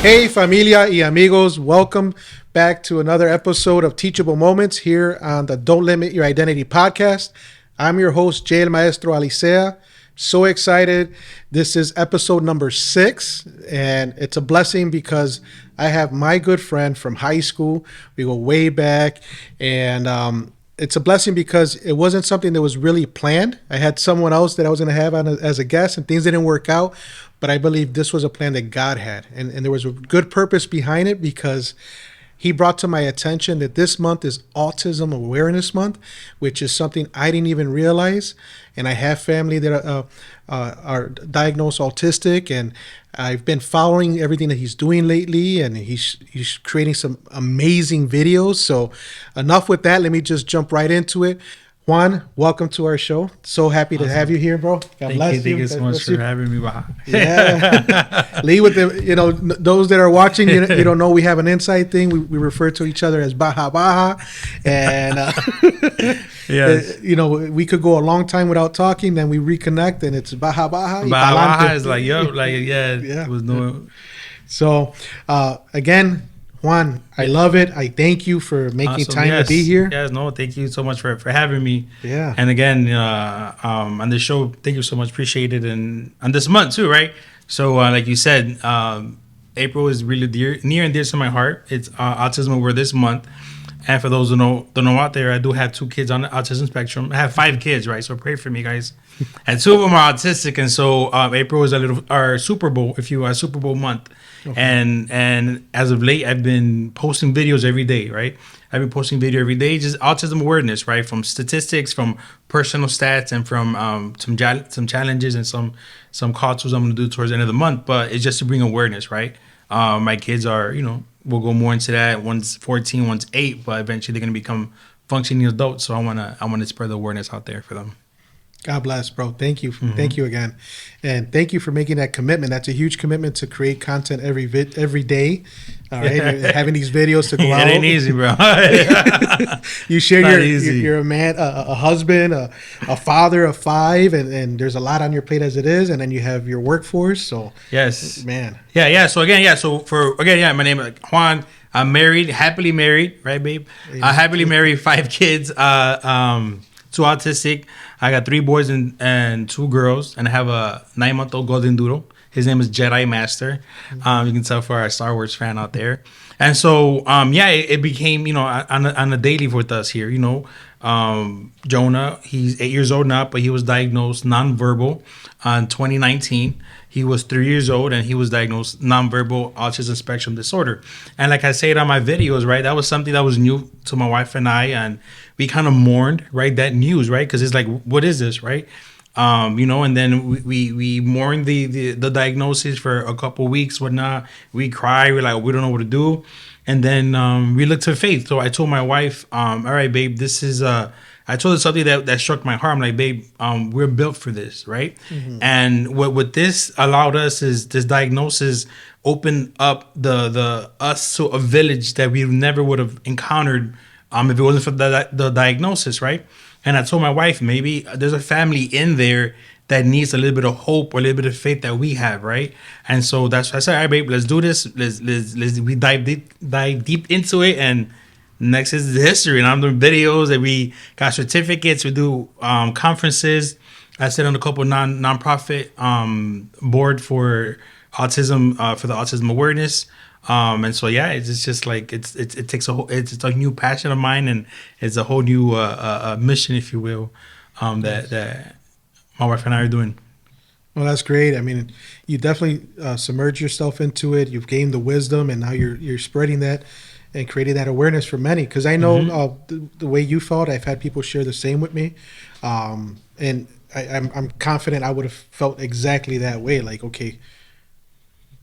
Hey, Familia y Amigos, welcome back to another episode of Teachable Moments here on the Don't Limit Your Identity podcast. I'm your host, Jay el Maestro Alicea. So excited. This is episode number 6, and it's a blessing because I have my good friend from high school. We go way back, and it's a blessing because it wasn't something that was really planned. I had someone else that I was going to have on as a guest, and things didn't work out. But I believe this was a plan that God had. And there was a good purpose behind it because he brought to my attention that this month is Autism Awareness Month, which is something I didn't even realize. And I have family that are diagnosed autistic, and I've been following everything that he's doing lately, and he's creating some amazing videos. So enough with that. Let me just jump right into it. Juan, welcome to our show. So happy to have you here, bro. God bless you. Thank you so much for having me. Yeah. Lee, with the, those that are watching, you don't know, we have an inside thing. We refer to each other as Baja Baja. And, yes. We could go a long time without talking, then we reconnect, and it's Baja Baja. Baja Baja is like, yeah. It was no. So, again, Juan, I love it. I thank you for making time to be here. Yes, no, thank you so much for having me. Yeah. And again, on the show, thank you so much. Appreciate it. And on this month too, right? So like you said, April is really near and dear to my heart. It's Autism Awareness this month. And for those who don't know out there, I do have 2 kids on the autism spectrum. I have 5 kids, right? So pray for me, guys. And 2 of them are autistic. And so April is our Super Bowl, if you are, Super Bowl month. Okay. And as of late, I've been posting videos every day, right? I've been posting video every day, just autism awareness, right? From statistics, from personal stats, and from some challenges and some call tools I'm going to do towards the end of the month. But it's just to bring awareness, right? My kids are, we'll go more into that. One's 14, one's 8, but eventually they're going to become functioning adults. So I want to spread the awareness out there for them. God bless, bro. Thank you. Mm-hmm. Thank you again. And thank you for making that commitment. That's a huge commitment to create content every day. All right. Having these videos to go out. It ain't easy, bro. You share you're a man, a husband, a father of 5, and there's a lot on your plate as it is. And then you have your workforce. So yes, man. Yeah. So my name is Juan. I'm married, happily married, right, babe? Happily married, 5 kids, 2 autistic. I got 3 boys and 2 girls, and I have a 9-month-old golden doodle. His name is Jedi Master. You can tell for our Star Wars fan out there. And so, it became, on a daily with us here. Jonah, he's 8 years old now, but he was diagnosed nonverbal in 2019. He was 3 years old, and he was diagnosed nonverbal autism spectrum disorder. And like I said on my videos, right, that was something that was new to my wife and I, and we kind of mourned, right, that news, right, because it's like, what is this, right? And then we mourned the diagnosis for a couple weeks, whatnot. We cried, we're like, we don't know what to do. And then we looked to faith. So I told my wife, all right, babe, this is I told her something that struck my heart. I'm like, babe, we're built for this, right? Mm-hmm. And what this allowed us is this diagnosis opened up the us to a village that we never would have encountered if it wasn't for the diagnosis, right? And I told my wife, maybe there's a family in there that needs a little bit of hope or a little bit of faith that we have, right? And so that's why I said, all right, babe, let's do this. Let's we dive deep into it, and next is the history. And I'm doing videos, and we got certificates. We do conferences. I sit on a couple nonprofit board for autism for the Autism Awareness. And so it's just like it takes it's a new passion of mine, and it's a whole new mission, if you will, that my wife and I are doing. Well, that's great. I mean, you definitely submerge yourself into it. You've gained the wisdom, and now you're spreading that and creating that awareness for many. Because I know the way you felt, I've had people share the same with me, and I'm confident I would have felt exactly that way. Like, okay,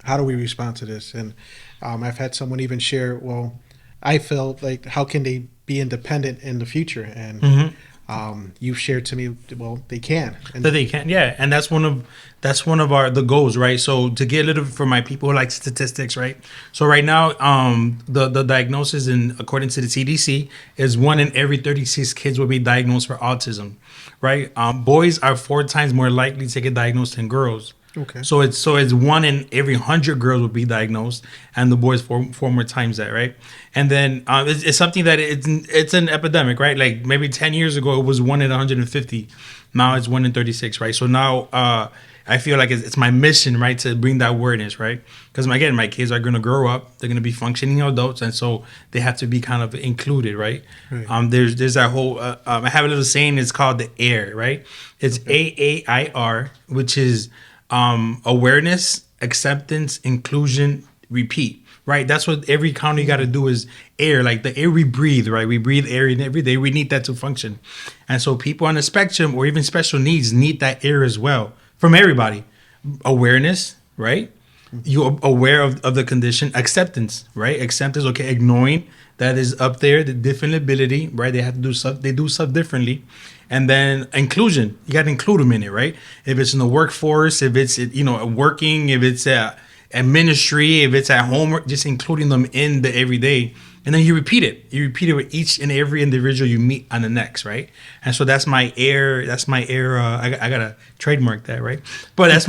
how do we respond to this? And I've had someone even share, well, I felt like, how can they be independent in the future? And you've shared to me, well, they can. And that they can, yeah. And that's one of the goals, right? So to get a little for my people who like statistics, right? So right now, the diagnosis, according to the CDC, is 1 in every 36 kids will be diagnosed for autism, right? Boys are 4 times more likely to get diagnosed than girls. Okay. So it's one in every 100 girls will be diagnosed, and the boys four more times that, right? And then it's something that it's an epidemic, right? Like maybe 10 years ago it was one in 150, now it's one in 36, right? So now I feel like it's my mission, right, to bring that awareness, right? Because again, my kids are gonna grow up, they're gonna be functioning adults, and so they have to be kind of included, right? There's that whole I have a little saying. It's called the AIR, right? It's AAIR, which is awareness, acceptance, inclusion, repeat, right? That's what every county got to do is air, like the air we breathe, right? We breathe air in every day. We need that to function. And so people on the spectrum or even special needs need that air as well from everybody. Awareness, right? You're aware of the condition. Acceptance, right? Acceptance, okay, ignoring that is up there, the different ability, right? They have to do stuff, they do stuff differently. And then inclusion, you got to include them in it, right? If it's in the workforce, if it's, working, if it's at ministry, if it's at home, just including them in the everyday. And then you repeat it. You repeat it with each and every individual you meet on the next, right? And so that's my air. That's my air. I gotta trademark that, right? But that's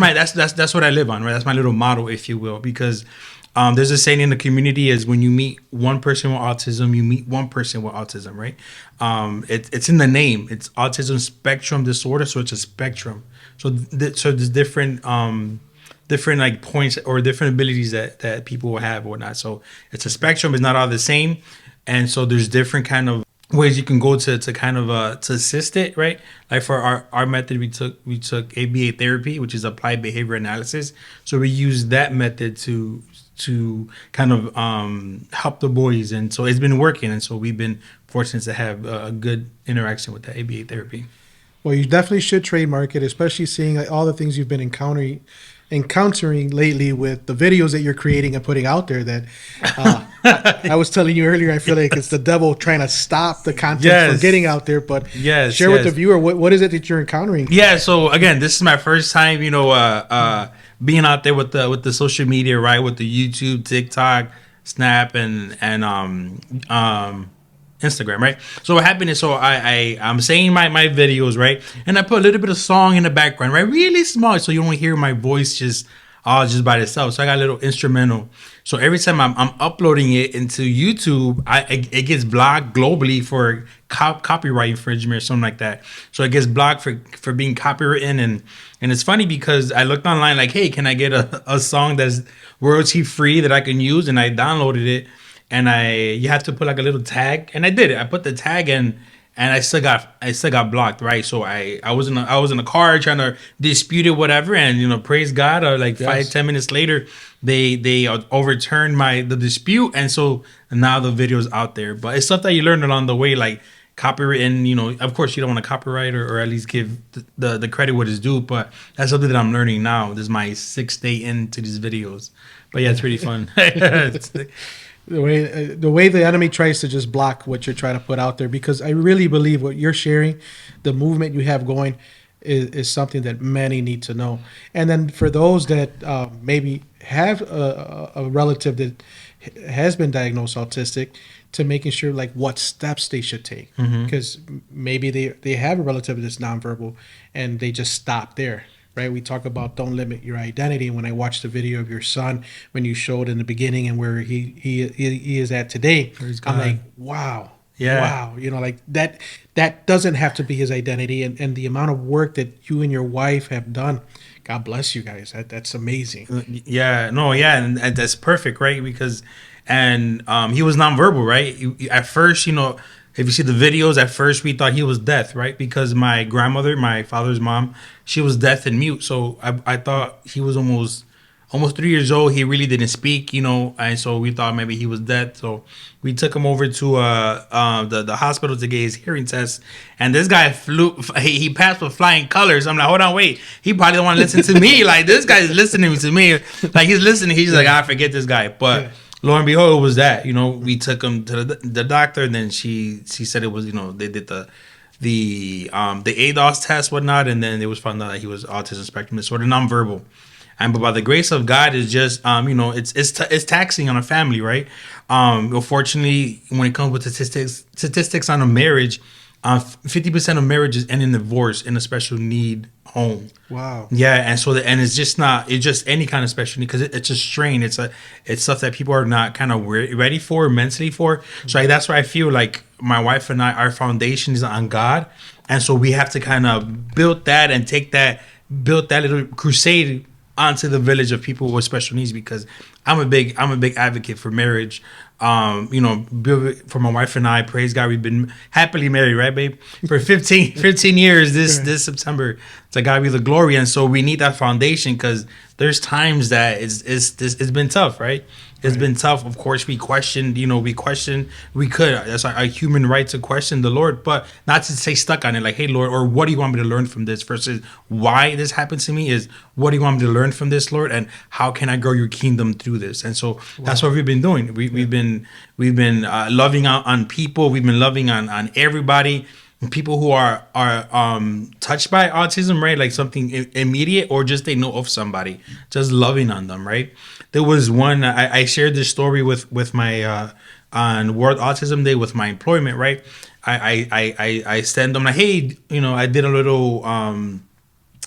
what I live on, right? That's my little motto, if you will, because there's a saying in the community is when you meet one person with autism, you meet one person with autism, right? It's in the name. It's autism spectrum disorder, so it's a spectrum. So there's different like points or different abilities that people will have or whatnot. So it's a spectrum. It's not all the same, and so there's different kind of ways you can go to kind of to assist it, right? Like for our method, we took ABA therapy, which is applied behavior analysis. So we use that method to kind of help the boys, and so it's been working, and so we've been fortunate to have a good interaction with the ABA therapy. Well, you definitely should trademark it, especially seeing like all the things you've been encountering lately with the videos that you're creating and putting out there. That I was telling you earlier, I feel like it's the devil trying to stop the content from getting out there. But share with the viewer what is it that you're encountering? Yeah. So again, this is my first time, being out there with the social media, right? With the YouTube, TikTok, Snap, and Instagram, right? So what happened is, I'm saying my videos, right? And I put a little bit of song in the background, right? Really small, so you don't hear my voice just by itself. So I got a little instrumental. So every time I'm uploading it into YouTube, it gets blocked globally for copyright infringement or something like that. So it gets blocked for being copywritten, and it's funny because I looked online like, hey, can I get a song that's royalty free that I can use? And I downloaded it, and you have to put like a little tag, and I did it. I put the tag in, and I still got blocked, right? So I was in a car trying to dispute it, whatever, and praise God, 5-10 minutes later, they overturned the dispute, and so now the video's out there. But it's stuff that you learn along the way, like copyright, and of course you don't want to copyright or at least give the credit what is due. But that's something that I'm learning now. This is my 6th day into these videos. But yeah, it's pretty fun. The way the enemy tries to just block what you're trying to put out there, because I really believe what you're sharing, the movement you have going, is something that many need to know. And then for those that maybe have a relative that has been diagnosed autistic, to making sure like what steps they should take, because maybe they have a relative that's nonverbal and they just stop there. Right, we talk about don't limit your identity. And when I watched the video of your son, when you showed in the beginning and where he is at today, I'm like, wow, wow, like that doesn't have to be his identity, and the amount of work that you and your wife have done. God bless you guys. That's amazing. And that's perfect, right? Because he was nonverbal, right? At first, if you see the videos, at first we thought he was deaf, right? Because my grandmother, my father's mom, she was deaf and mute. So I thought he was almost 3 years old. He really didn't speak, and so we thought maybe he was deaf. So we took him over to the hospital to get his hearing test. And this guy he passed with flying colors. I'm like, hold on, wait. He probably don't want to listen to me. Like, this guy's listening to me. Like, he's listening. He's like, I forget this guy. But lo and behold, it was that. We took him to the doctor, and then she said it was, they did the ADOS test, whatnot, and then it was found out that he was autism spectrum disorder, nonverbal. But by the grace of God, it's just it's taxing on a family, right? Unfortunately, when it comes with statistics on a marriage, 50% of marriages end in divorce in a special need home. Wow. Yeah, and so and it's just not it's just any kind of special need because it's a strain. It's stuff that people are not kind of ready for mentally for. So like, that's why I feel like my wife and I, our foundation is on God, and so we have to kind of build that and build that little crusade onto the village of people with special needs because I'm a big advocate for marriage. For my wife and I, praise God, we've been happily married, right, babe? For 15 years this September. To God be the glory. And so we need that foundation because there's times that it's been tough, right? It's been tough. Of course, we questioned, we could. That's our human right to question the Lord, but not to stay stuck on it. Like, hey, Lord, or what do you want me to learn from this versus why this happened to me is what do you want me to learn from this, Lord? And how can I grow your kingdom through this? And so that's what we've been doing. We've been loving on people. We've been loving on everybody. People who are touched by autism, right? Like something immediate or just they know of somebody, just loving on them, right? There was one, I shared this story with my, on World Autism Day with my employment, right? I send them like, hey, I did a little,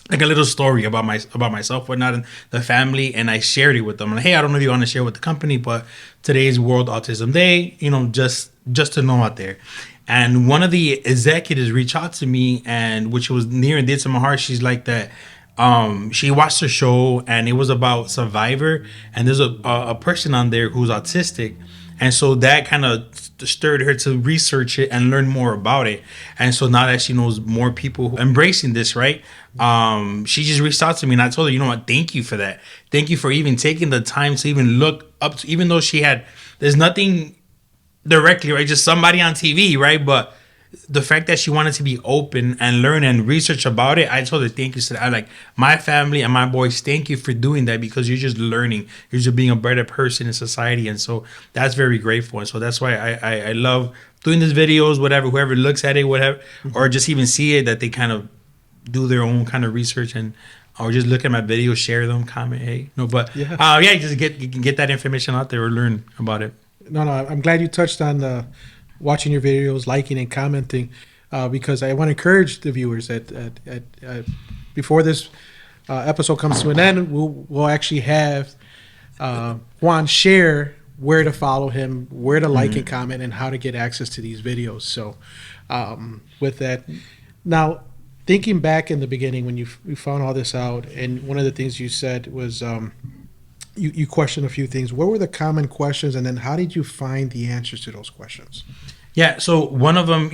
like a little story about myself, whatnot, and the family, and I shared it with them. I'm like, hey, I don't know if you want to share with the company, but today's World Autism Day, just to know out there. And one of the executives reached out to me, and which was near and dear to my heart. She's like that. She watched the show, and it was about Survivor, and there's a person on there who's autistic, and so that kind of stirred her to research it and learn more about it. And so now that she knows more people embracing this, right? She just reached out to me, and I told her, you know what? Thank you for that. Thank you for even taking the time to even look up to, even though there's nothing directly, right? Just somebody on TV, right? But the fact that she wanted to be open and learn and research about it, I told her thank you. So I like my family and my boys, thank you for doing that because you're just learning. You're just being a better person in society. And so that's very grateful. And so that's why I love doing these videos, whatever, whoever looks at it, whatever, or just even see it, that they kind of do their own kind of research and or just look at my videos, share them, comment, hey. Just get that information out there or learn about it. No, I'm glad you touched on watching your videos, liking and commenting, because I want to encourage the viewers that before this episode comes to an end, we'll actually have Juan share where to follow him, where to like and comment, and how to get access to these videos. So with that, now thinking back in the beginning when you found all this out, and one of the things you said was you questioned a few things. What were the common questions, and then how did you find the answers to those questions? Yeah, so one of them,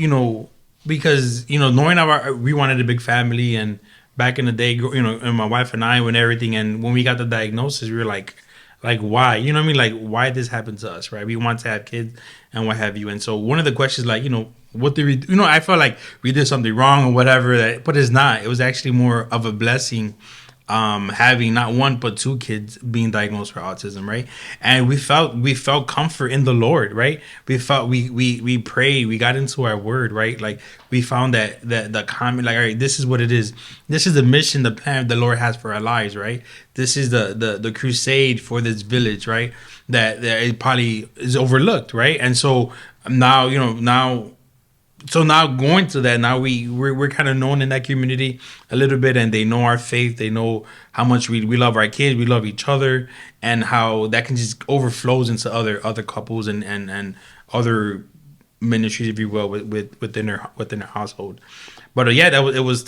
because knowing we wanted a big family, and back in the day, and my wife and I, when everything, and when we got the diagnosis, we were like why? You know what I mean? Like, why this happened to us, right? We want to have kids and what have you. And so one of the questions, like, what did we do? I felt like we did something wrong or whatever, but it's not. It was actually more of a blessing. Having not one but two kids being diagnosed for autism, right? And we felt comfort in the Lord, right? We felt we prayed, we got into our word, right? Like we found that the comment, like, all right, this is what it is. This is the mission, the plan the Lord has for our lives, right? This is the crusade for this village, right? That it probably is overlooked, right? And so now, so now going to that, now we're kind of known in that community a little bit, and they know our faith. They know how much we love our kids, we love each other, and how that can just overflows into other couples and other ministries, if you will, within their household. But it was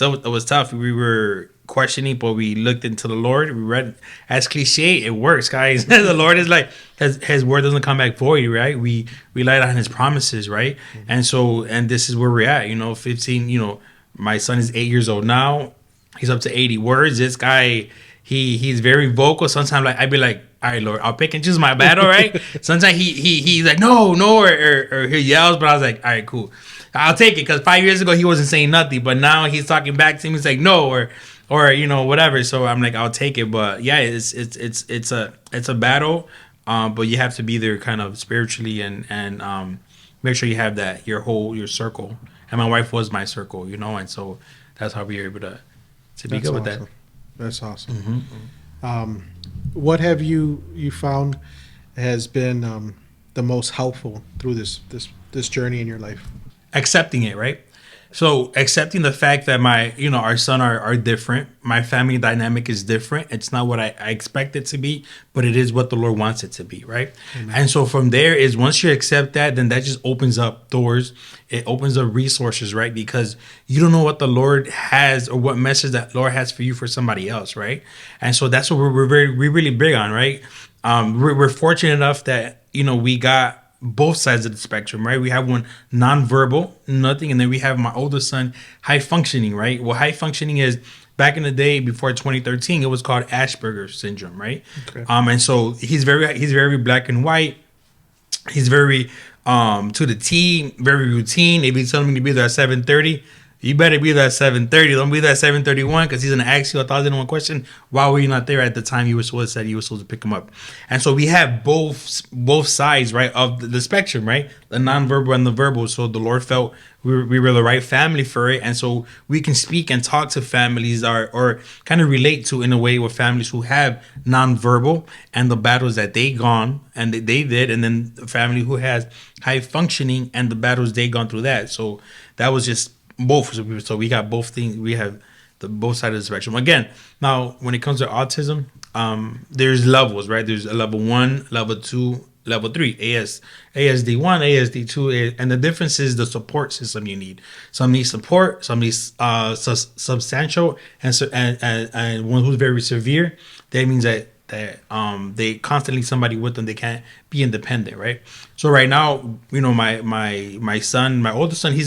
tough. We were questioning, but we looked into the Lord. We read, as cliche, it works, guys. The Lord is like, his word doesn't come back void, right? We relied on his promises, right? Mm-hmm. And this is where we're at, 15, my son is 8 years old now. He's up to 80 words. This guy, he's very vocal. Sometimes I'd be like, all right, Lord, I'll pick and choose my battle, right? Sometimes he's like, no, or he yells, but I was like, all right, cool. I'll take it, because 5 years ago he wasn't saying nothing, but now he's talking back to me. He's like, no, or whatever. So I'm like, I'll take it. But yeah, it's a battle, but you have to be there kind of spiritually and make sure you have that your circle. And my wife was my circle, and so that's how we were able to be good with that. That's awesome. Mm-hmm. What have you found has been the most helpful through this journey in your life? Accepting it, right? So accepting the fact that our son are different, my family dynamic is different. It's not what I expect it to be, but it is what the Lord wants it to be, right? Amen. And so from there is once you accept that, then that just opens up doors. It opens up resources, right? Because you don't know what the Lord has or what message that Lord has for you for somebody else, right? And so that's what we're really big on, right? We're fortunate enough that we got both sides of the spectrum, right? We have one nonverbal, nothing, and then we have my oldest son, high functioning, right? Well, high functioning is back in the day before 2013, it was called Asperger's syndrome, right? Okay. And so he's very black and white. He's very to the T, very routine. If he's telling me to be there at 7:30, you better be there at 7:30. Don't be there at 7:31 because he's going to ask you 1,001 question. Why were you not there at the time you were supposed to pick him up? And so we have both sides, right, of the spectrum, right? The nonverbal and the verbal. So the Lord felt we were the right family for it. And so we can speak and talk to families or kind of relate to in a way with families who have nonverbal and the battles that they gone and they did. And then the family who has high functioning and the battles they gone through that. So that was just both. So we got both things. We have the both sides of the spectrum. Again, now when it comes to autism, there's levels, right? There's a level 1, level 2, level 3, ASD 1, ASD 2, and the difference is the support system you need. Some need support, some need substantial, and one who's very severe. That means that they constantly somebody with them. They can't be independent, right? So right now, my son, my oldest son, he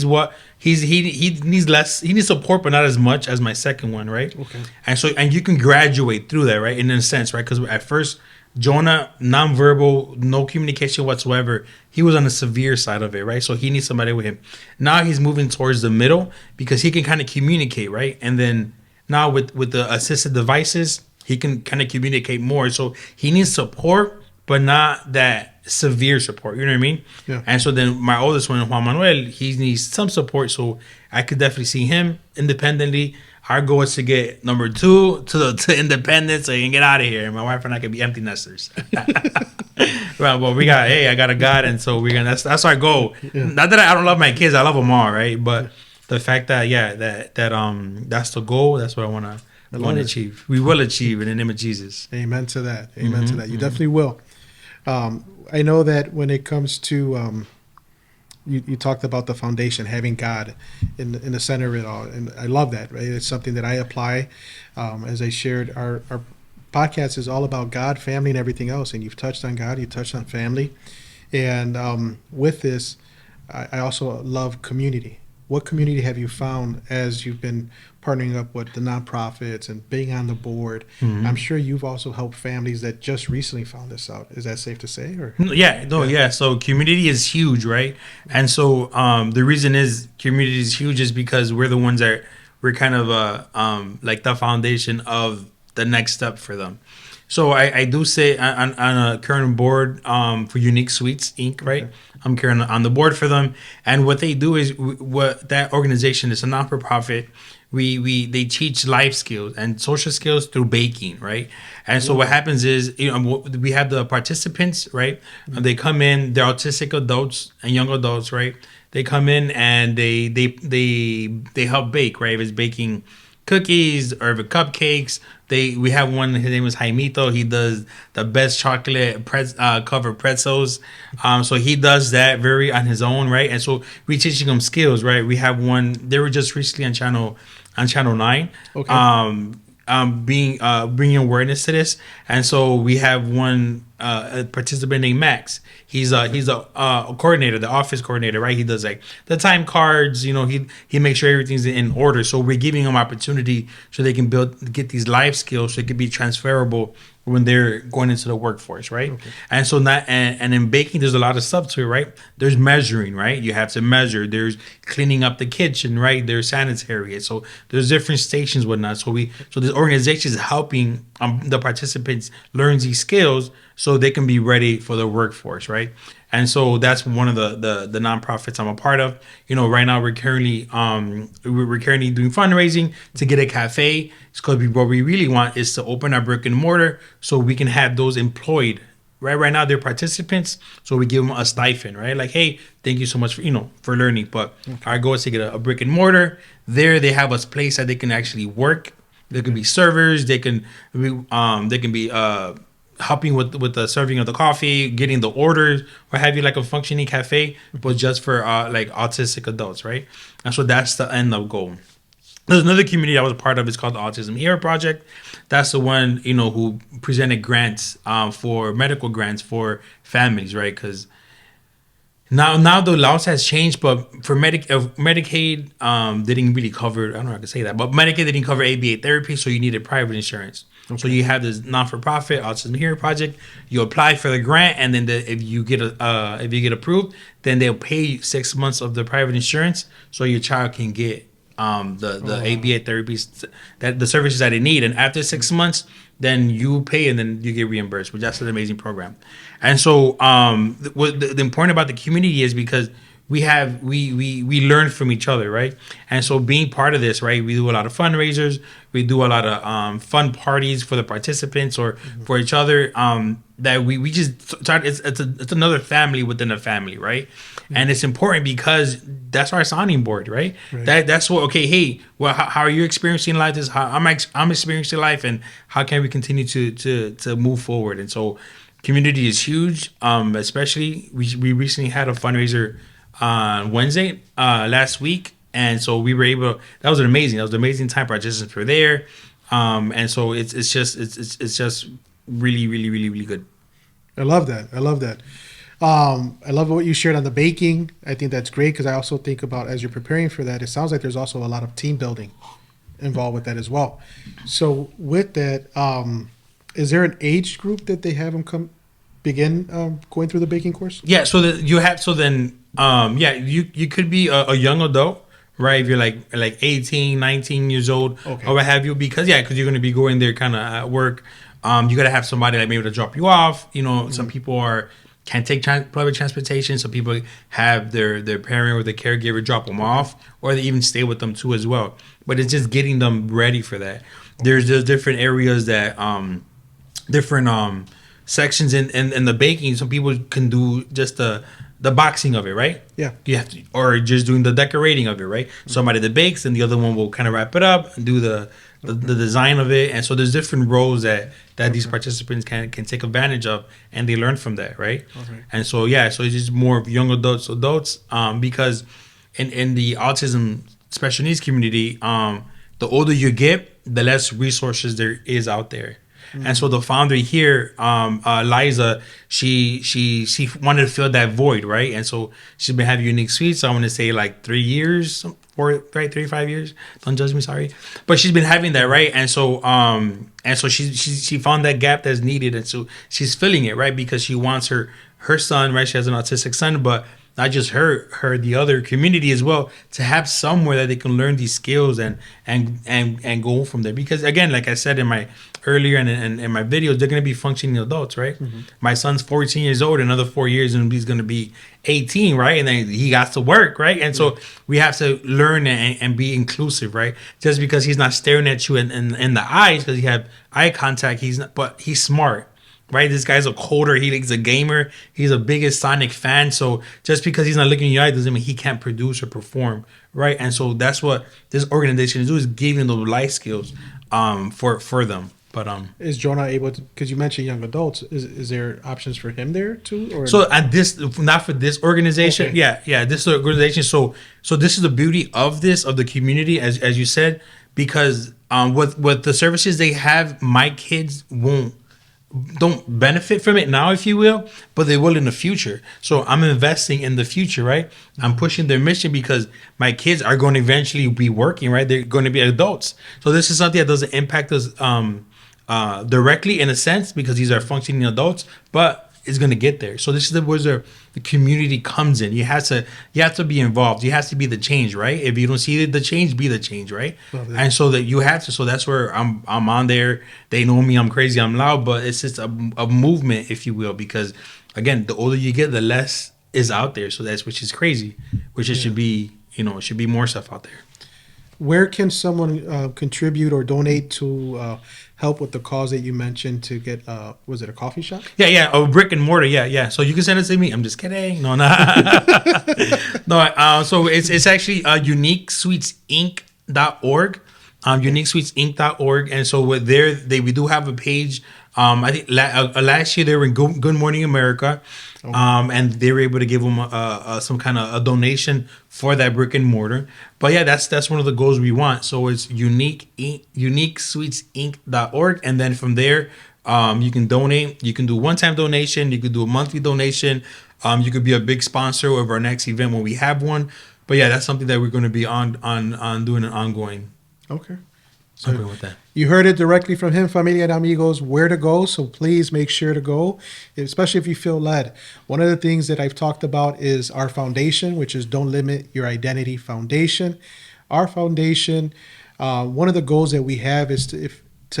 needs less. He needs support, but not as much as my second one, right? Okay. And you can graduate through that, right? In a sense, right? Because at first, Jonah, nonverbal, no communication whatsoever. He was on the severe side of it, right? So he needs somebody with him. Now he's moving towards the middle because he can kind of communicate, right? And then now with the assistive devices, he can kind of communicate more. So he needs support, but not that severe support. You know what I mean? Yeah. And so then my oldest one, Juan Manuel, he needs some support. So I could definitely see him independently. Our goal is to get number 2 to independence so he can get out of here. And my wife and I can be empty nesters. Well, I got a God. And so that's our goal. Yeah. Not that I don't love my kids. I love them all, right? But the fact that, that's the goal. That's what I want to achieve. We will achieve in the name of Jesus. Amen to that. Amen to that. You definitely will. I know that when it comes to you talked about the foundation, having God in the center of it all, and I love that. Right, it's something that I apply. As I shared, our podcast is all about God, family, and everything else. And you've touched on God, you touched on family, and with this, I also love community. What community have you found as you've been partnering up with the nonprofits and being on the board? Mm-hmm. I'm sure you've also helped families that just recently found this out. Is that safe to say? Or Yeah. So community is huge, right? And so the reason is community is huge is because we're the ones that we're kind of like the foundation of the next step for them. So I do say on a current board for Unique Sweets Inc., right? Okay. I'm currently on the board for them. And what they do is what that organization is a non-for-profit. They teach life skills and social skills through baking, right? And so what happens is, we have the participants, right? Mm-hmm. They come in, they're autistic adults and young adults, right? They come in and they help bake, right? If it's baking cookies or if it's cupcakes, we have one. His name is Jaimito. He does the best chocolate covered pretzels. So he does that very on his own, right? And so we teaching them skills, right? We have one. They were just recently on channel 9. Okay. Bringing awareness to this, and so we have one a participant named Max. He's a coordinator, the office coordinator, right? He does like the time cards. He makes sure everything's in order. So we're giving them opportunity so they can get these life skills so it could be transferable when they're going into the workforce, right? Okay. And so and in baking, there's a lot of stuff to it, right? There's measuring, right? You have to measure. There's cleaning up the kitchen, right? There's sanitary. So there's different stations, whatnot. So this organization is helping the participants learn these skills so they can be ready for the workforce, right? And so that's one of the nonprofits I'm a part of. Right now we're currently doing fundraising to get a cafe. It's because what we really want is to open our brick and mortar so we can have those employed right now they're participants, so we give them a stipend, right? Like, hey, thank you so much for learning. But our goal is to get a brick and mortar. There, they have a place that they can actually work. There can be servers. They can be helping with the serving of the coffee, getting the orders, or have you like a functioning cafe, but just for like autistic adults, right? And so that's the end of goal. There's another community I was a part of. It's called the Autism Hero Project. That's the one, who presented grants for medical grants for families, right? Because now the laws has changed, but for Medicaid, they didn't really cover. I don't know how to say that, but Medicaid didn't cover ABA therapy, so you needed private insurance. Okay. So you have this non-for-profit Autism Hero Project. You apply for the grant, and then if you get approved, then they'll pay you 6 months of the private insurance, so your child can get the ABA therapies, that the services that they need. And after 6 months, then you pay and then you get reimbursed, which that's an amazing program. And so what the important about the community is because we learn from each other, right? And so being part of this, right, we do a lot of fundraisers, we do a lot of fun parties for the participants or for each other, that we just start. It's another family within a family, right? And it's important because that's our sounding board, right? That's what. Okay, hey, well, how are you experiencing life? This how I'm experiencing life, and how can we continue to move forward? And so, community is huge. Especially we recently had a fundraiser on Wednesday last week, and so we were able. That was an amazing time. Participants were there, and so it's just really, really, really, really good. I love that. I love what you shared on the baking. I think that's great because I also think about, as you're preparing for that, it sounds like there's also a lot of team building involved with that as well. So with that, is there an age group that they have them begin going through the baking course? Yeah. So you could be a young adult. Right, if you're like 18, 19 years old, okay, or what have you, because you're going to be going there kind of at work. You got to have somebody like maybe to drop you off. Some people can't take public transportation. Some people have their parent or the caregiver drop them off, or they even stay with them too as well. But it's just getting them ready for that. There's different areas that different sections in the baking. Some people can do just the boxing of it, right? Yeah. You have to, or just doing the decorating of it, right? Mm-hmm. Somebody that bakes, and the other one will kind of wrap it up and do the design of it. And so there's different roles that these participants can take advantage of, and they learn from that, right? Okay. And so so it's just more of young adults, because in the autism special needs community, the older you get, the less resources there is out there. And so the founder here, Liza, she wanted to fill that void, right? And so she's been having Unique Sweets. So I want to say like 3 years, 3 to 5 years. Don't judge me, sorry. But she's been having that, right? And so she found that gap that's needed, and so she's filling it, right? Because she wants her son, right? She has an autistic son, but not just her, the other community as well, to have somewhere that they can learn these skills and go from there. Because again, like I said in my earlier and in my videos, they're going to be functioning adults, right? Mm-hmm. My son's 14 years old, another 4 years, and he's going to be 18, right? And then he got to work, right? And so we have to learn and be inclusive, right? Just because he's not staring at you in the eyes because you have eye contact, but he's smart. Right, this guy's a coder. He's a gamer. He's a biggest Sonic fan. So just because he's not looking in your eye doesn't mean he can't produce or perform, right? And so that's what this organization is doing, is giving those life skills for them. But is Jonah able to? Because you mentioned young adults. Is there options for him there too? Or so at this, not for this organization. Okay. Yeah, this organization. So this is the beauty of the community, as you said, because with the services they have, my kids don't benefit from it now, if you will, but they will in the future. So I'm investing in the future, right? I'm pushing their mission because my kids are going to eventually be working, right? They're going to be adults. So this is something that doesn't impact us directly in a sense, because these are functioning adults, but it's going to get there. So this is where the community comes in. You have to be involved. You have to be the change, right? If you don't see the change, be the change, right? And so that you have to. So that's where I'm on there. They know me. I'm crazy. I'm loud, but it's just a movement, if you will, because again, the older you get, the less is out there. So which is crazy. Which it should be. It should be more stuff out there. Where can someone contribute or donate to help with the cause that you mentioned to get, was it a coffee shop? Yeah, a brick and mortar. Yeah. So you can send it to me. I'm just kidding. No, no. No, so it's actually uniquesweetsinc.org. Uniquesweetsinc.org. And so with there, we do have a page. I think last year they were in Good Morning America. And they were able to give them some kind of a donation for that brick and mortar. But yeah, that's one of the goals we want. So it's uniquesweetsinc.org, and then from there, you can donate. You can do one-time donation. You could do a monthly donation. You could be a big sponsor of our next event when we have one. But yeah, that's something that we're going to be on doing an ongoing. Okay. So with that. You heard it directly from him, Familia y Amigos, where to go. So please make sure to go, especially if you feel led. One of the things that I've talked about is our foundation, which is Don't Limit Your Identity Foundation. Our foundation, one of the goals that we have is to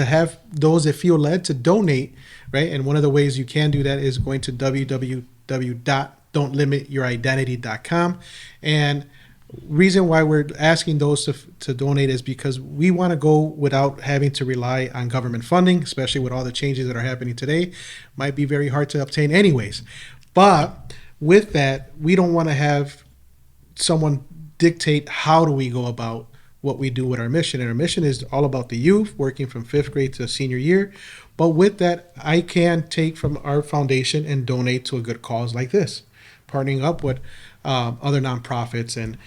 have those that feel led to donate, right? And one of the ways you can do that is going to www.don'tlimityouridenty.com. And reason why we're asking those to donate is because we want to go without having to rely on government funding, especially with all the changes that are happening today. Might be very hard to obtain anyways. But with that, we don't want to have someone dictate how do we go about what we do with our mission. And our mission is all about the youth, working from 5th grade to senior year. But with that, I can take from our foundation and donate to a good cause like this, partnering up with other nonprofits. And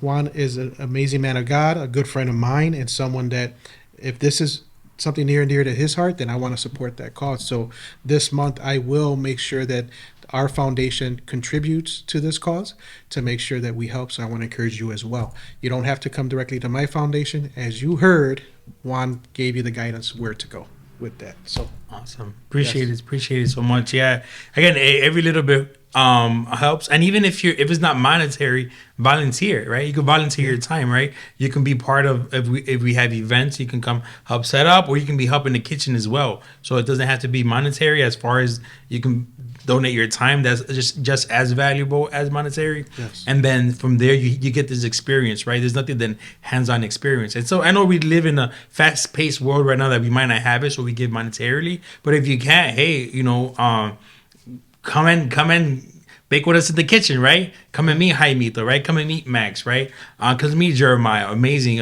Juan is an amazing man of God, a good friend of mine, and someone that if this is something near and dear to his heart, then I want to support that cause. So this month I will make sure that our foundation contributes to this cause to make sure that we help. So I want to encourage you as well. You don't have to come directly to my foundation. As you heard, Juan gave you the guidance where to go with that. So awesome. Appreciate it so much. Yeah. Again, every little bit helps. And even if it's not monetary, volunteer, right? You can volunteer your time, right? You can be part of, if we have events, you can come help set up, or you can be helping the kitchen as well. So it doesn't have to be monetary. As far as you can donate your time, that's just as valuable as monetary. Yes. And then from there you get this experience, right? There's nothing than hands-on experience. And so I know we live in a fast-paced world right now that we might not have it, so we give monetarily. But if you can't, hey, come and bake with us in the kitchen, right? Come and meet Jaimito, right? Come and meet Max, right? Because meet Jeremiah, a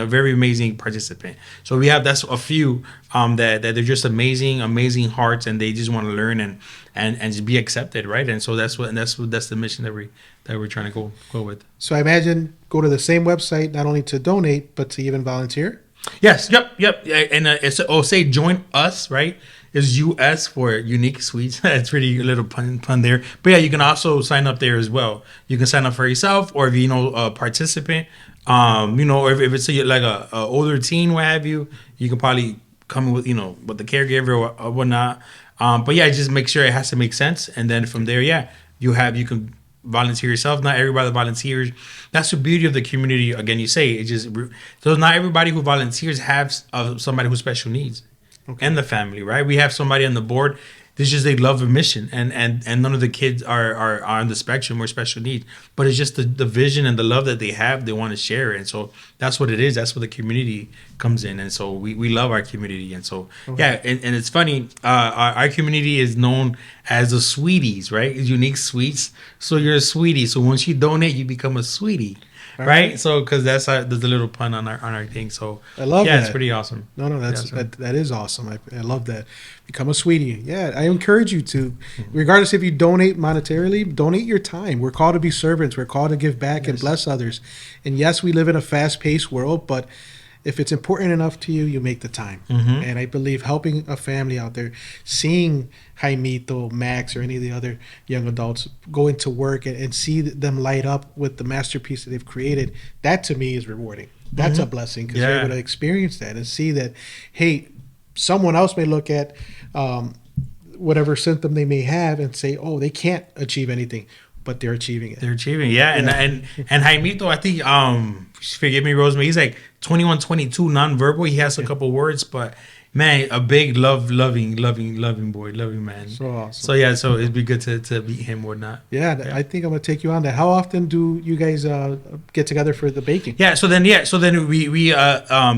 very amazing participant. So we have, that's a few that they're just amazing hearts, and they just want to learn and just be accepted, right? And so that's the mission that we're trying to go with. So I imagine go to the same website not only to donate but to even volunteer. Yes, yep. And say join us, right? Is US for Unique Sweets. That's pretty a little pun there. But yeah, you can also sign up there as well. You can sign up for yourself, or if you know a participant, or if it's like a older teen, what have you, you can probably come with with the caregiver or whatnot. But yeah, just make sure it has to make sense, and then from there, yeah, you can volunteer yourself. Not everybody volunteers. That's the beauty of the community. Again, you say it just so not everybody who volunteers have somebody who's special needs. Okay. And the family, right? We have somebody on the board. It's just they love a mission, and none of the kids are on the spectrum or special needs. But it's just the vision and the love that they have. They want to share, and so that's what it is. That's where the community comes in, and so we love our community, and so yeah. And it's funny. Our community is known as the sweeties, right? Unique Sweets. So you're a sweetie. So once you donate, you become a sweetie. Right, so because there's a little pun on our thing, so I love that. Yeah, it's pretty awesome. No, that is awesome. I love that. Become a sweetie. Yeah, I encourage you to, regardless if you donate monetarily, donate your time. We're called to be servants. We're called to give back and bless others. And yes, we live in a fast-paced world, but if it's important enough to you, you make the time. And I believe helping a family out there, seeing Jaimito, Max, or any of the other young adults go into work and see them light up with the masterpiece that they've created, that to me is rewarding. That's a blessing, because you're able to experience that and see that, hey, someone else may look at whatever symptom they may have and say, oh, they can't achieve anything. But they're achieving it. They're achieving, yeah. And Jaimito, I think, forgive me, Rosemary, he's like 21, 22, nonverbal. He has a couple words, but man, a big loving boy, loving man. So awesome. So yeah, so it'd be good to meet him or not. Yeah, I think I'm gonna take you on that. How often do you guys get together for the baking? Yeah, so then we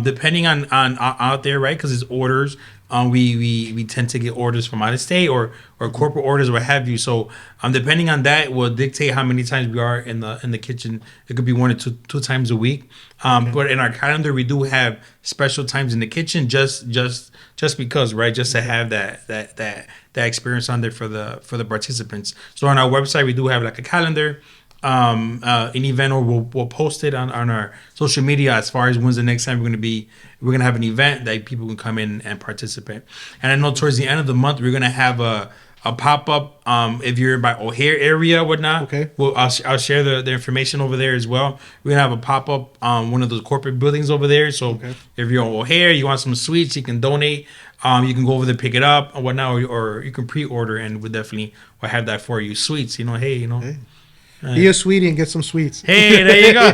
depending on out there, right? Because it's orders. We tend to get orders from out of state or corporate orders, what have you. So depending on that will dictate how many times we are in the kitchen. It could be 1 or 2 times a week. But in our calendar, we do have special times in the kitchen just because, right? Just to have that experience on there for the participants. So on our website, we do have like a calendar. An event, or we'll post it on our social media as far as when's the next time we're gonna have an event that people can come in and participate. And I know towards the end of the month we're gonna have a pop-up if you're by O'Hare area, whatnot. Okay. Well, I'll share the information over there as well. We're gonna have a pop-up one of those corporate buildings over there. So if you're on O'Hare, you want some sweets, you can donate. You can go over there, pick it up or whatnot, or you can pre-order, and we'll have that for you. Sweets, hey. Be a sweetie and get some sweets. Hey, there you go.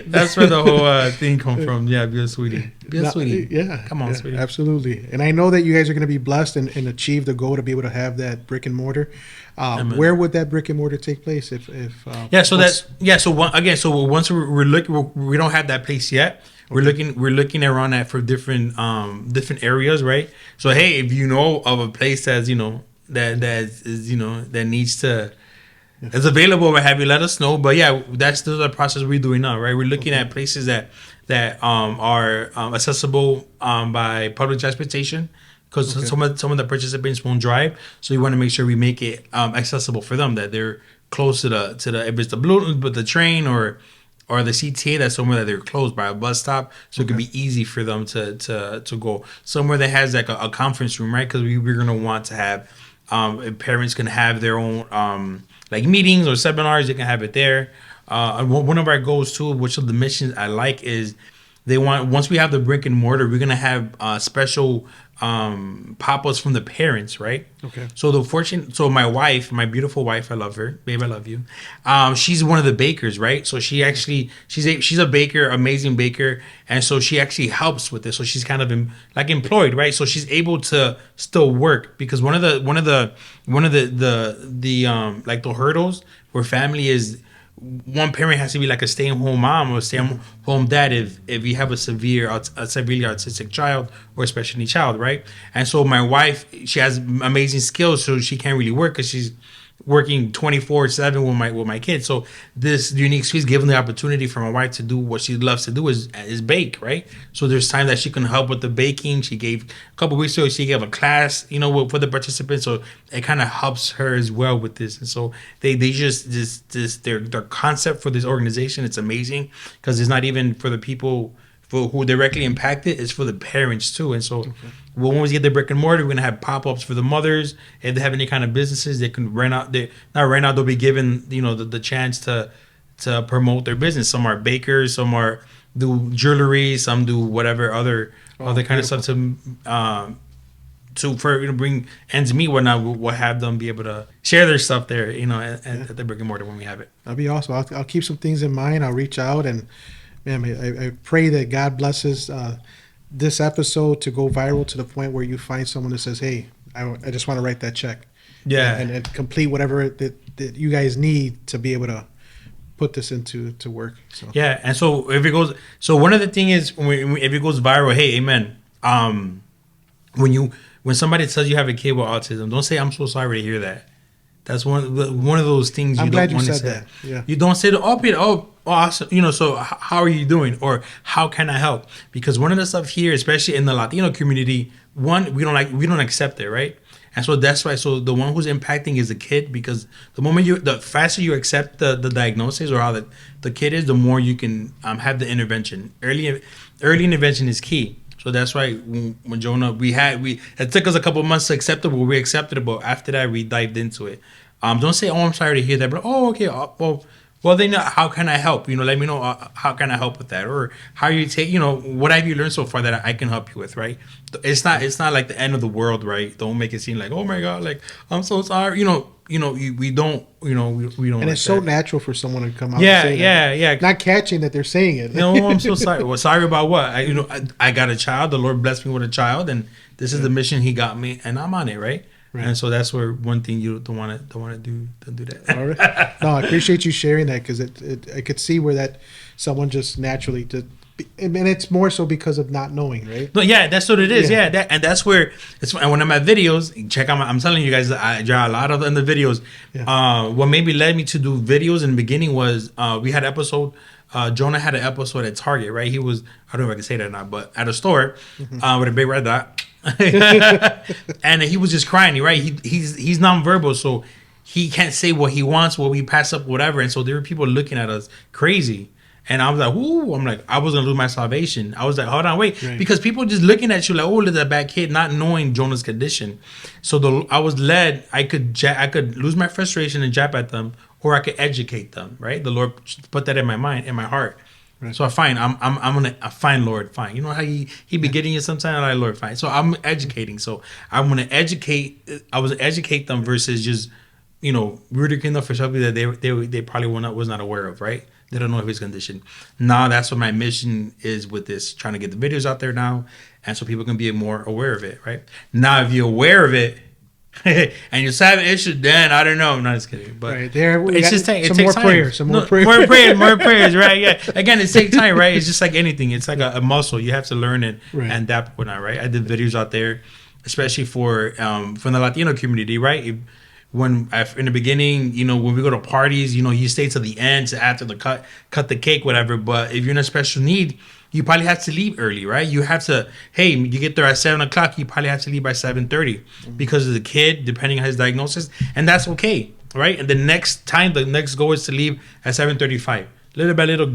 That's where the whole thing come from. Yeah, be a sweetie. Be a sweetie. Yeah. Come on, sweetie. Absolutely. And I know that you guys are going to be blessed and achieve the goal to be able to have that brick and mortar. Where would that brick and mortar take place? So once we're looking, we don't have that place yet. Okay. We're looking around that for different areas, right? So hey, if you know of a place that's that needs to. It's available, but have you let us know? But yeah, that's still the process we're doing now, right? We're looking at places that are accessible by public transportation, because some of the participants won't drive, so we want to make sure we make it accessible for them, that they're close to the if it's the blue, but the train or the CTA, that's somewhere that they're close by a bus stop, so it could be easy for them to go somewhere that has like a conference room, right? Because we're gonna want to have parents can have their own like meetings or seminars. They can have it there. One of our goals too, which of the missions I like, is they want, once we have the brick and mortar, we're gonna have special pop-ups from the parents, right? Okay. So my wife, my beautiful wife, I love her, babe, I love you. She's one of the bakers, right? So she's a baker, amazing baker, and so she actually helps with this. So she's kind of employed, right? So she's able to still work, because one of the like the hurdles where family is, one parent has to be like a stay-at-home mom or stay-at-home dad if you have a severely autistic child or a special needs child, right? And so my wife, she has amazing skills, so she can't really work because she's working 24/7 with my kids. So this unique, she's given the opportunity for my wife to do what she loves to do is bake, right? So there's time that she can help with the baking. She gave a couple weeks ago, she gave a class, for the participants. So it kind of helps her as well with this. And so they just their concept for this organization, it's amazing, because it's not even for the people who directly impacted, it's for the parents too. And so when we get the brick and mortar, we're gonna have pop-ups for the mothers. If they have any kind of businesses, they can rent out. They'll be given the chance to promote their business. Some are bakers, some do jewelry, some do whatever other kind of stuff to bring ends meet. Whatnot, we'll have them be able to share their stuff there, at the brick and mortar when we have it. That'd be awesome. I'll keep some things in mind. I'll reach out, and man, I pray that God blesses this episode to go viral to the point where you find someone that says, hey, I just want to write that check. Yeah. And complete whatever that you guys need to be able to put this into work. So. Yeah. And so one of the things is, if it goes viral, hey, amen. When somebody tells you have a kid with autism, don't say, I'm so sorry to hear that. That's one of those things you don't want to say. That. Yeah. You don't say awesome. So how are you doing, or how can I help? Because one of the stuff here, especially in the Latino community, we don't accept it, right? And so that's why. So the one who's impacting is the kid, because the faster you accept the diagnosis or how the kid is, the more you can have the intervention. Early intervention is key. So that's why when Jonah, it took us a couple of months to accept it, but we accepted it. But after that, we dived into it. Don't say, "Oh, I'm sorry to hear that," but okay, well, Well, they know how can I help? Let me know how can I help with that, or how you take. What have you learned so far that I can help you with, right? It's not like the end of the world, right? Don't make it seem like, oh my god, like I'm so sorry. We don't. We don't. And like it's so that. natural for someone to come out. Yeah, and say yeah. not catching that they're saying it. No, I'm so sorry. Well, sorry about what? I got a child. The Lord blessed me with a child, and this is the mission He got me, and I'm on it, right? Right. And so that's where one thing you don't want to do. Don't do that. All right. No, I appreciate you sharing that, because I could see where that someone just naturally did. And it's more so because of not knowing, right? No, yeah, that's what it is. Yeah, that's where it's. And when I'm at videos, check out. I'm telling you guys, I draw a lot of in the videos. Yeah. What maybe led me to do videos in the beginning was we had an episode. Jonah had an episode at Target, right? He was, I don't know if I can say that or not, but at a store with a big red dot. And he was just crying, right? He's nonverbal, so he can't say what he wants, what we pass up, whatever. And so there were people looking at us crazy. And I was like, ooh, I was going to lose my salvation. I was like, hold on, wait. Right. Because people just looking at you like, oh, look at that bad kid, not knowing Jonah's condition. So I was led, I could lose my frustration and jab at them, or I could educate them, right? The Lord put that in my mind, in my heart. Right. So I'm gonna fine, Lord, fine. You know how he be getting you sometimes, like, Lord, fine. So I'm educating. So I'm gonna educate. I was educate them versus just ridiculing them for something that they probably was not aware of, right? They don't know of his condition. Now that's what my mission is with this, trying to get the videos out there now, and so people can be more aware of it, right? Now, if you're aware of it and you're having issues, then I don't know. I'm not just kidding, but right there, it's just it takes time. More prayers, right? Yeah. Again, it takes time, right? It's just like anything. It's like a muscle. You have to learn it and adapt with it, right? I did videos out there, especially for from the Latino community, right? In the beginning, when we go to parties, you stay to the end to after the cut the cake, whatever. But if you're in a special need, you probably have to leave early, right? You have to, you get there at 7:00, you probably have to leave by 7:30 because of the kid, depending on his diagnosis, and that's okay, right? And the next goal is to leave at 7:35. Little by little,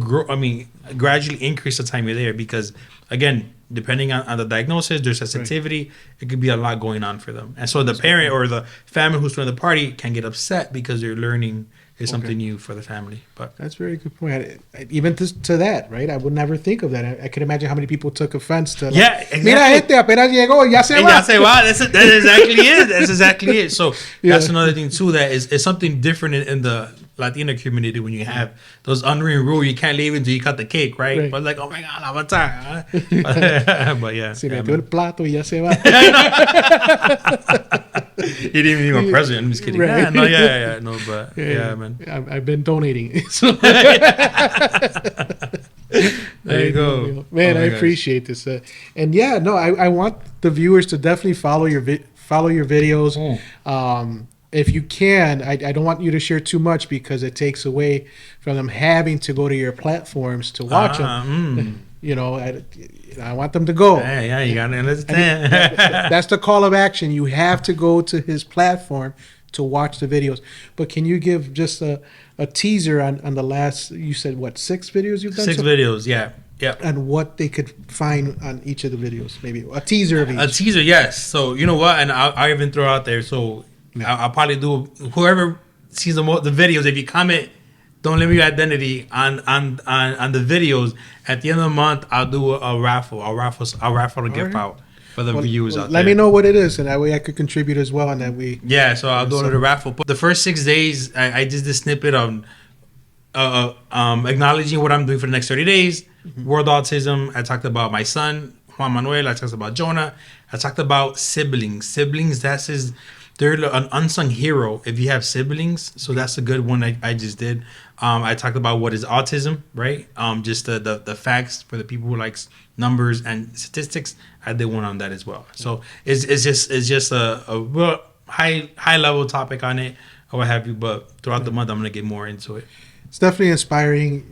gradually increase the time you're there, because again, depending on the diagnosis, their sensitivity, it could be a lot going on for them. And so the parent or the family who's throwing the party can get upset because they're learning is something new for the family. But that's a very good point. Even to that, right? I would never think of that. I could imagine how many people took offense to. Exactly. Mira apenas llegó, ya se va. Ya se va. That's exactly it. That's exactly it. So that's another thing too. That is something different in the Latino community when you have those unwritten rules. You can't leave until you cut the cake, right? But like, oh my God, avatar. But yeah. Se metió el plato y ya se va. He didn't even be a president. I'm just kidding. Right. Man. I've been donating. So. There you go. Man, I appreciate this. And I want the viewers to definitely follow your videos. If you can, I don't want you to share too much because it takes away from them having to go to your platforms to watch them. I want them to go. Yeah, you got to understand. That's the call of action. You have to go to his platform to watch the videos. But can you give just a teaser on the last, you said, 6 videos you've done? 6 videos, yeah. And what they could find on each of the videos, maybe a teaser of each. A teaser, yes. So you know what, and I'll even throw out there. So I'll probably do, whoever sees the videos, if you comment, don't limit your identity on the videos. At the end of the month, I'll do a raffle. I'll raffle to gift out for the viewers out there. Let me know what it is, and that way I could contribute as well. And that we so I'll do the raffle. But the first 6 days, I just did a snippet on acknowledging what I'm doing for the next 30 days. World Autism. I talked about my son Juan Manuel. I talked about Jonah. I talked about siblings. They're an unsung hero if you have siblings. So that's a good one I just did. I talked about what is autism, right? Just the facts for the people who likes numbers and statistics. I did one on that as well. So it's just a real high level topic on it or what have you. But throughout the month, I'm gonna get more into it. It's definitely inspiring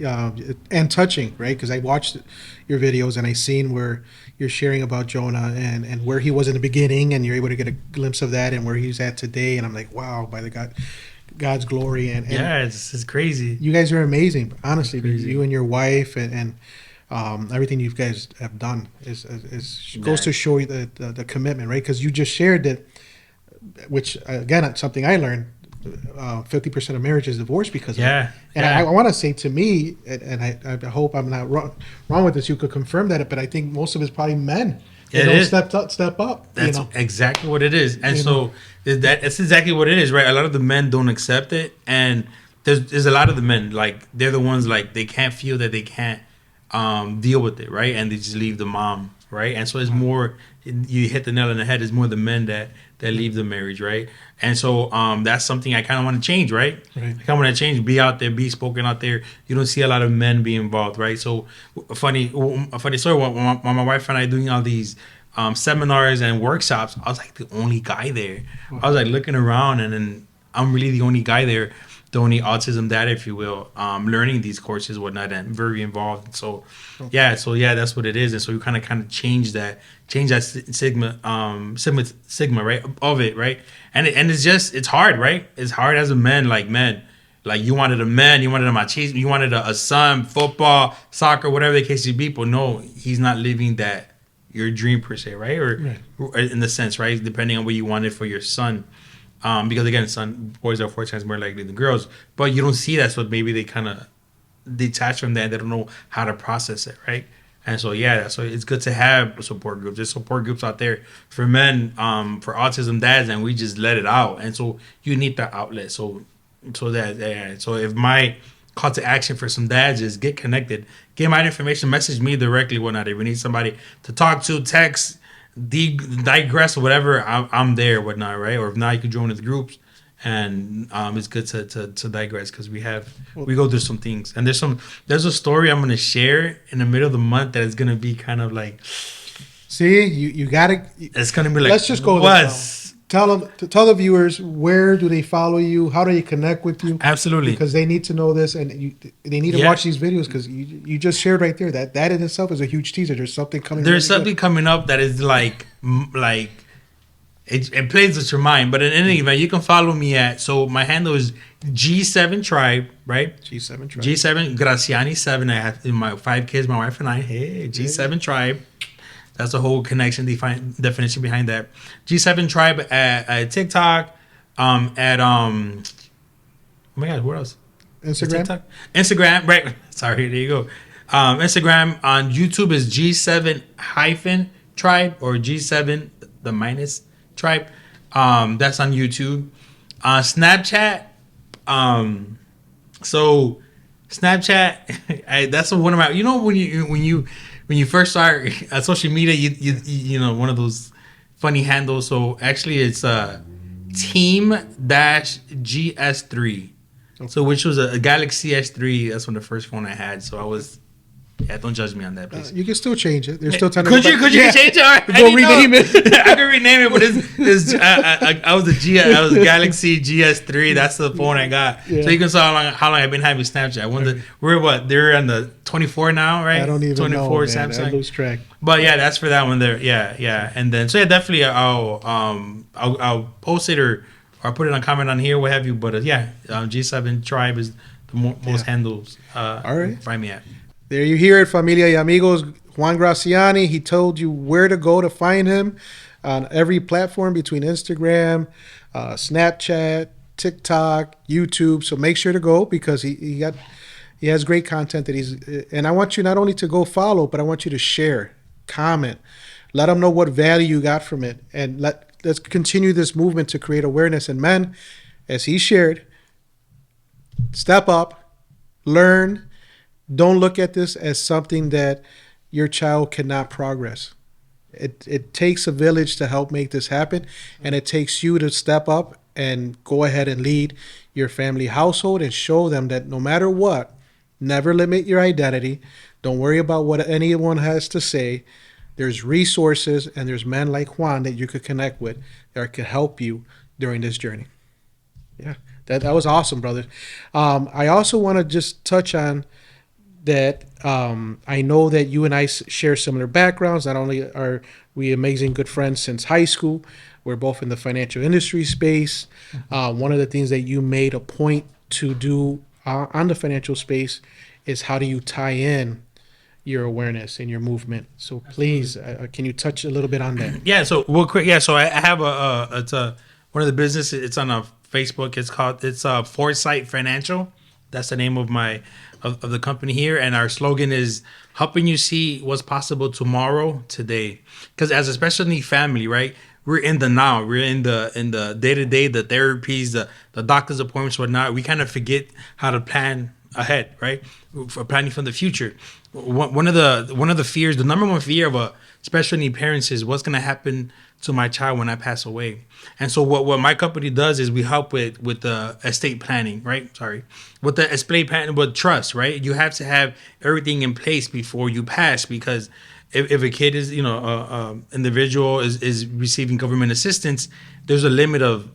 and touching, right? Because I watched your videos and I seen where you're sharing about Jonah and where he was in the beginning, and you're able to get a glimpse of that and where he's at today. And I'm like, wow, by God's glory. And it's crazy. You guys are amazing, honestly. Crazy. You and your wife and everything you guys have done goes to show you the commitment, right? Because you just shared that, which again, something I learned. 50% of marriages divorce because of it. Yeah. And yeah. I want to say to me, and I hope I'm not wrong with this. You could confirm that, but I think most of it's probably men. They It don't is. step up. That's exactly what it is. And You so that's exactly what it is, right? A lot of the men don't accept it. And there's a lot of the men, like, they're the ones, like, they can't feel that they can't deal with it, right? And they just leave the mom, right? And so it's more, you hit the nail on the head, it's more the men that leave the marriage, right? And so that's something I kind of want to change, right? I kind of want to change, be out there, be spoken out there. You don't see a lot of men be involved, right? So a funny story, when my wife and I doing all these seminars and workshops, I was like the only guy there. I was like looking around, and then I'm really the only guy there, the only autism dad, if you will, learning these courses, whatnot, and very involved. So that's what it is. And so you kind of change that sigma, right, of it, right? And it's hard, right? It's hard as a man, like you wanted a man, you wanted a machismo, you wanted a son, football, soccer, whatever the case may be. But no, he's not living that your dream per se, right? Or in the sense, right? Depending on what you wanted for your son. Because again, boys are 4 times more likely than girls, but you don't see that, so maybe they kind of detach from that. They don't know how to process it, right? And so so it's good to have support groups. There's support groups out there for men, for autism dads, and we just let it out. And so you need that outlet. So if my call to action for some dads is get connected, get my information, message me directly, whatnot. If we need somebody to talk to, text, digress or whatever, I'm there, whatnot, right? Or if not, you can join the groups, and it's good to digress, because we go through some things, and there's a story I'm gonna share in the middle of the month that is gonna be kind of like, see, you gotta. It's gonna be like, let's just go there. Tell the viewers, where do they follow you? How do they connect with you? Absolutely, because they need to know this, and they need to watch these videos, because you just shared right there that in itself is a huge teaser. There's something coming. There's something coming up that is like it plays with your mind. But in any event, you can follow me at, so my handle is G7 Tribe, right? G7 Tribe. G7 Graciani 7. I have my 5 kids, my wife and I. Hey, G7 Tribe. That's the whole definition behind that. G7 Tribe at TikTok, at oh my God, where else? Instagram, right? Sorry, there you go. Instagram. On YouTube is G7 hyphen Tribe, or G7 the minus Tribe. That's on YouTube. Snapchat. So Snapchat, that's one of my. You know, when you first start social media, you know, one of those funny handles. So actually, it's Team-GS3. Okay. So which was a Galaxy S3. That's one of the first phone I had. So I was. Yeah, don't judge me on that, please. You can still change it. There's still time. Could you change it? Right. Go rename it. I can rename it, but I was a Galaxy GS3. That's the phone I got. Yeah. So you can see how long I've been having Snapchat. They're on the 24 now, right? I don't even 24 know, man. Samsung. I lose track. But yeah, that's for that one there. Yeah. And then definitely I'll post it or put it on comment on here, what have you. But G7 Tribe is the most handles. All right. Find me at. There you hear it, Familia y Amigos. Juan Graciani, he told you where to go to find him on every platform between Instagram, Snapchat, TikTok, YouTube. So make sure to go, because he has great content and I want you not only to go follow, but I want you to share, comment, let them know what value you got from it, and let's continue this movement to create awareness. And men, as he shared, step up, learn. Don't look at this as something that your child cannot progress. It takes a village to help make this happen, and it takes you to step up and go ahead and lead your family household and show them that no matter what, never limit your identity. Don't worry about what anyone has to say. There's resources, and there's men like Juan that you could connect with that could help you during this journey. Yeah, that was awesome, brother. I also want to just touch on that. I know that you and I share similar backgrounds. Not only are we amazing good friends since high school, we're both in the financial industry space. One of the things that you made a point to do on the financial space is how do you tie in your awareness and your movement. So please, can you touch a little bit on that? Yeah, so real quick. Yeah, so I have it's one of the business. It's on a Facebook. It's Foresight Financial. That's the name of of the company here, and our slogan is helping you see what's possible tomorrow, today. Because as a special need family, right, we're in the now. We're in the day to day, the therapies, the doctor's appointments, whatnot. We kind of forget how to plan ahead, right? For planning for the future. One of the fears, the number one fear of a special need parents is what's going to happen to my child when I pass away. And so what my company does is we help with the estate planning, right? Sorry. With the estate planning, with trust, right? You have to have everything in place before you pass, because if a kid is, individual is receiving government assistance, there's a limit of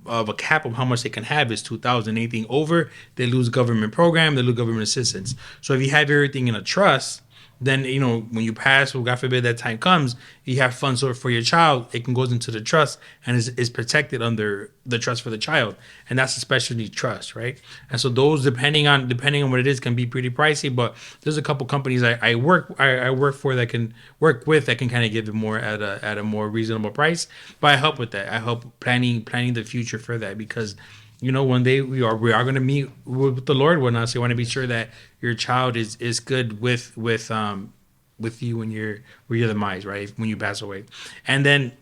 a cap of how much they can have. Is 2,000. Anything over, they lose government program, they lose government assistance. So if you have everything in a trust, then, when you pass, or God forbid that time comes, you have funds for your child, it can goes into the trust and is protected under the trust for the child. And that's a special need trust, right? And so those, depending on what it is, can be pretty pricey, but there's a couple companies I work for that can work with, that can kind of give it more at a more reasonable price. But I help with that. I help planning the future for that, because one day we are going to meet with the Lord one. So you want to be sure that your child is good with you when you're demise, right? When you pass away. And then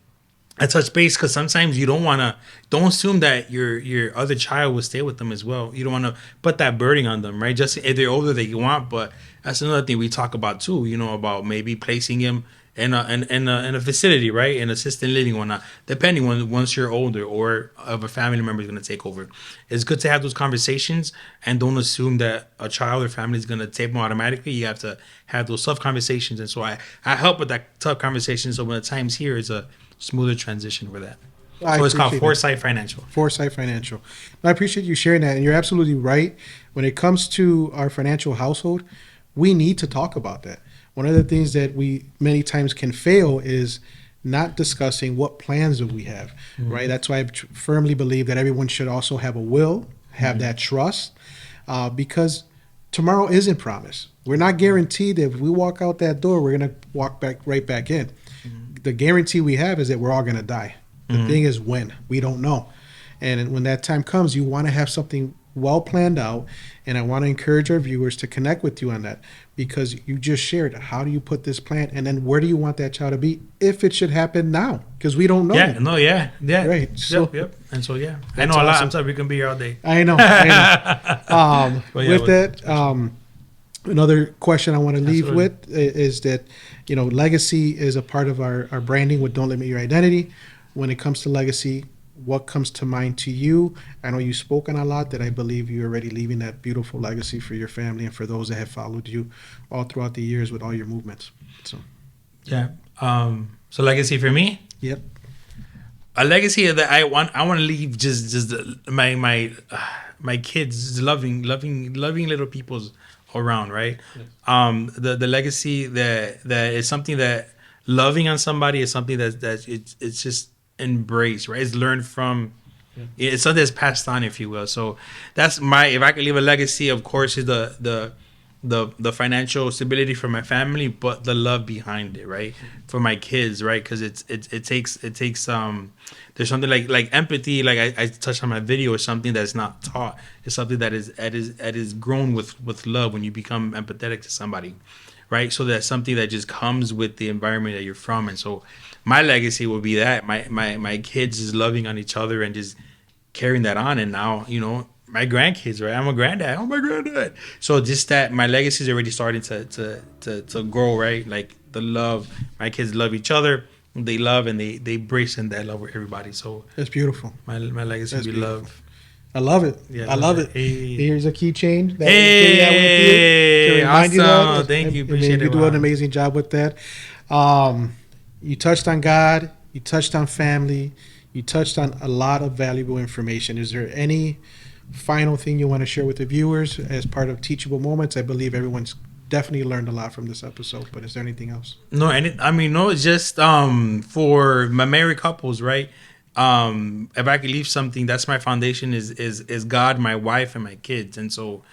I touch base because sometimes you don't assume that your other child will stay with them as well. You don't want to put that burden on them, right? Just if they're older that you want, but that's another thing we talk about too. About maybe placing him in a facility, right? In assisted living or not, depending on once you're older or if a family member is going to take over. It's good to have those conversations and don't assume that a child or family is going to take them automatically. You have to have those tough conversations. And so I help with that tough conversation. So when the time's here, it's a smoother transition for that. So it's called Foresight Financial. Foresight Financial. I appreciate you sharing that. And you're absolutely right. When it comes to our financial household, we need to talk about that. One of the things that we many times can fail is not discussing what plans that we have, right? That's why I firmly believe that everyone should also have a will, have that trust, because tomorrow isn't promised. We're not guaranteed that if we walk out that door, we're going to walk right back in. The guarantee we have is that we're all going to die. The thing is when. We don't know. And when that time comes, you want to have something well planned out. And I want to encourage our viewers to connect with you on that, because you just shared how do you put this plan, and then where do you want that child to be if it should happen now, because we don't know. Yeah, right. So yep. And so I know a lot. I'm sorry, we can be here all day. I know. With that, another question I want to leave with is that legacy is a part of our branding with Don't Limit Your Identity. When it comes to legacy, what comes to mind to you? I know you've spoken a lot, that I believe you're already leaving that beautiful legacy for your family and for those that have followed you all throughout the years with all your movements. So, yeah. So legacy for me? Yep. A legacy that I want to leave just my kids, loving little peoples around, right? Yes. The legacy that is something that loving on somebody is something that it's just embraced, right? It's learned from. Yeah. It's something that's passed on, if you will. So that's if I could leave a legacy, of course, is the financial stability for my family, but the love behind it, right? For my kids, right? Because it takes there's something like empathy, like I touched on my video, is something that's not taught. It's something that is grown with love when you become empathetic to somebody, right? So that's something that just comes with the environment that you're from. And so my legacy will be that my kids is loving on each other and just carrying that on. And now, my grandkids, right? I'm a granddad. Oh, my granddad. So just that my legacy is already starting to grow, right? Like the love. My kids love each other. They love and they embrace and that love with everybody. So that's beautiful. My legacy will be love. I love it. Yeah, I love it. Hey. Here's a keychain. Hey, awesome. You that. Thank you. Appreciate it. You do an amazing job with that. You touched on God. You touched on family. You touched on a lot of valuable information. Is there any final thing you want to share with the viewers as part of Teachable Moments? I believe everyone's definitely learned a lot from this episode, but is there anything else? No, it's just for my married couples, right? If I could leave something, that's my foundation is God, my wife, and my kids. And so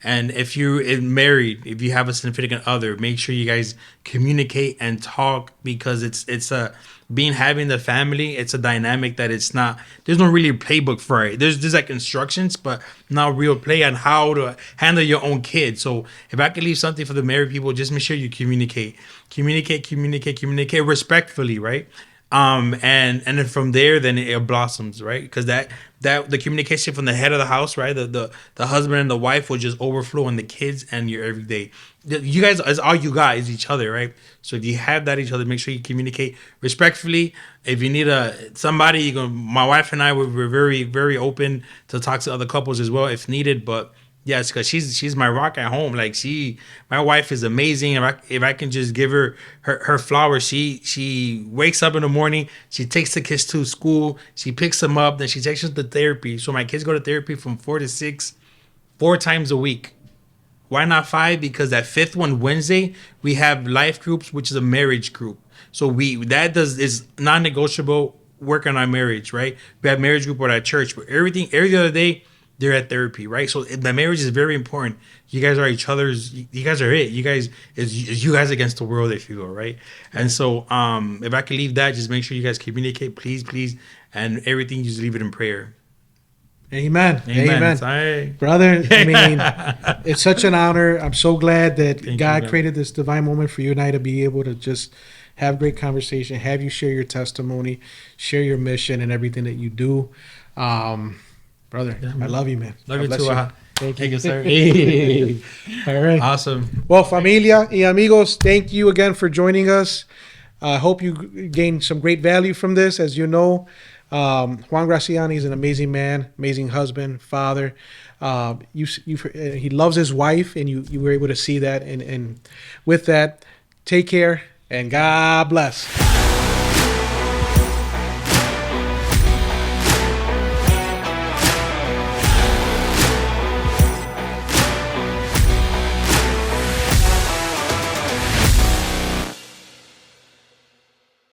And if you're married, if you have a significant other, make sure you guys communicate and talk, because it's a being having the family. It's a dynamic that it's not. There's no really playbook for it. There's like instructions, but not real play on how to handle your own kids. So if I could leave something for the married people, just make sure you communicate respectfully, right? And then from there, then it blossoms, right? Because that the communication from the head of the house, right, the husband and the wife will just overflow on the kids and your everyday. You guys, is all you got is each other, right? So if you have that each other, make sure you communicate respectfully. If you need somebody, you go. My wife and I we're very, very open to talk to other couples as well if needed, but. Yes, because she's my rock at home. Like my wife is amazing. If I can just give her flowers, she wakes up in the morning, she takes the kids to school, she picks them up, then she takes them to therapy. So my kids go to therapy from 4 to 6, 4 times a week. Why not 5? Because that 5th one, Wednesday, we have life groups, which is a marriage group. So is non-negotiable work on our marriage, right? We have marriage group at our church, but every other day they're at therapy, right? So the marriage is very important. You guys are each other's. You guys are it. You guys is you guys against the world, if you will, right? And so, if I could leave that, just make sure you guys communicate, please, and everything. Just leave it in prayer. Amen. Brother, I mean, it's such an honor. I'm so glad that God created this divine moment for you and I to be able to just have great conversation, have you share your testimony, share your mission and everything that you do. Brother, I love you, man. Love you too. Thank you, sir. All right. Awesome. Well, Familia y Amigos, thank you again for joining us. I hope you gained some great value from this. As you know, Juan Graciani is an amazing man, amazing husband, father. He loves his wife, and you were able to see that. And with that, take care, and God bless.